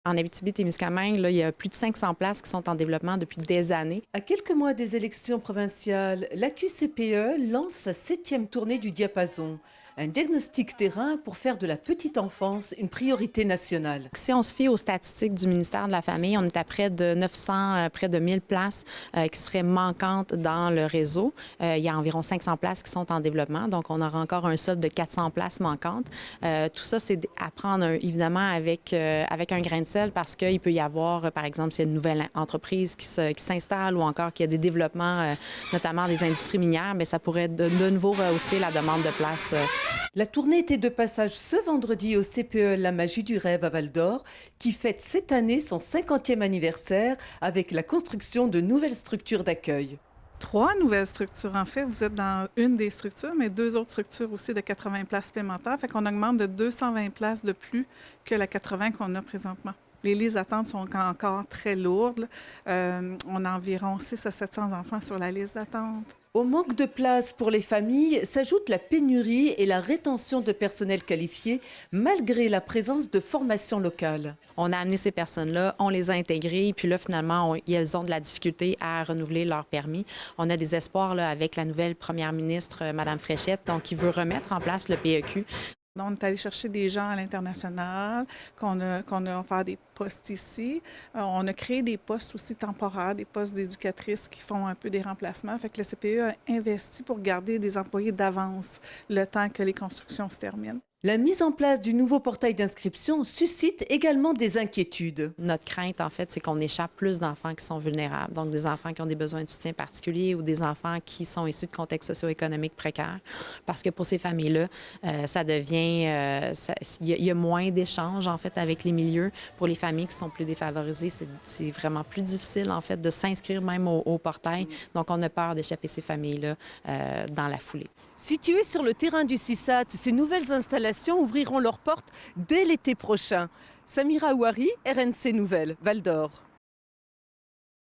En Abitibi-Témiscamingue, là, il y a plus de 500 places qui sont en développement depuis des années. À quelques mois des élections provinciales, la QCPE lance sa 7e tournée du diapason. Un diagnostic terrain pour faire de la petite enfance une priorité nationale. Si on se fie aux statistiques du ministère de la Famille, on est à près de 900, près de 1000 places qui seraient manquantes dans le réseau. Il y a environ 500 places qui sont en développement, donc on aura encore un solde de 400 places manquantes. Tout ça, c'est à prendre évidemment avec un grain de sel parce qu'il peut y avoir, par exemple, s'il y a une nouvelle entreprise qui s'installe ou encore qu'il y a des développements, notamment des industries minières, mais ça pourrait de nouveau rehausser la demande de places. La tournée était de passage ce vendredi au CPE La Magie du Rêve à Val-d'Or, qui fête cette année son 50e anniversaire avec la construction de nouvelles structures d'accueil. 3 nouvelles structures, en fait. Vous êtes dans une des structures, mais 2 autres structures aussi de 80 places supplémentaires. Fait qu'on augmente de 220 places de plus que la 80 qu'on a présentement. Les listes d'attente sont encore très lourdes. On a environ 600 à 700 enfants sur la liste d'attente. Au manque de place pour les familles s'ajoute la pénurie et la rétention de personnel qualifié malgré la présence de formations locales. On a amené ces personnes-là, on les a intégrées, puis là, finalement, elles ont de la difficulté à renouveler leur permis. On a des espoirs là, avec la nouvelle première ministre, Mme Fréchette, donc qui veut remettre en place le PEQ. On est allé chercher des gens à l'international, qu'on a offert des postes ici. On a créé des postes aussi temporaires, des postes d'éducatrices qui font un peu des remplacements. Fait que le CPE a investi pour garder des employés d'avance le temps que les constructions se terminent. La mise en place du nouveau portail d'inscription suscite également des inquiétudes. Notre crainte, en fait, c'est qu'on échappe plus d'enfants qui sont vulnérables, donc des enfants qui ont des besoins de soutien particuliers ou des enfants qui sont issus de contextes socio-économiques précaires. Parce que pour ces familles-là, ça devient... il y a moins d'échanges, en fait, avec les milieux. Pour les familles qui sont plus défavorisées, c'est vraiment plus difficile, en fait, de s'inscrire même au portail. Donc, on a peur d'échapper ces familles-là dans la foulée. Situées sur le terrain du CISAT, ces nouvelles installations ouvriront leurs portes dès l'été prochain. Samira Ouari, RNC Nouvelles, Val-d'Or.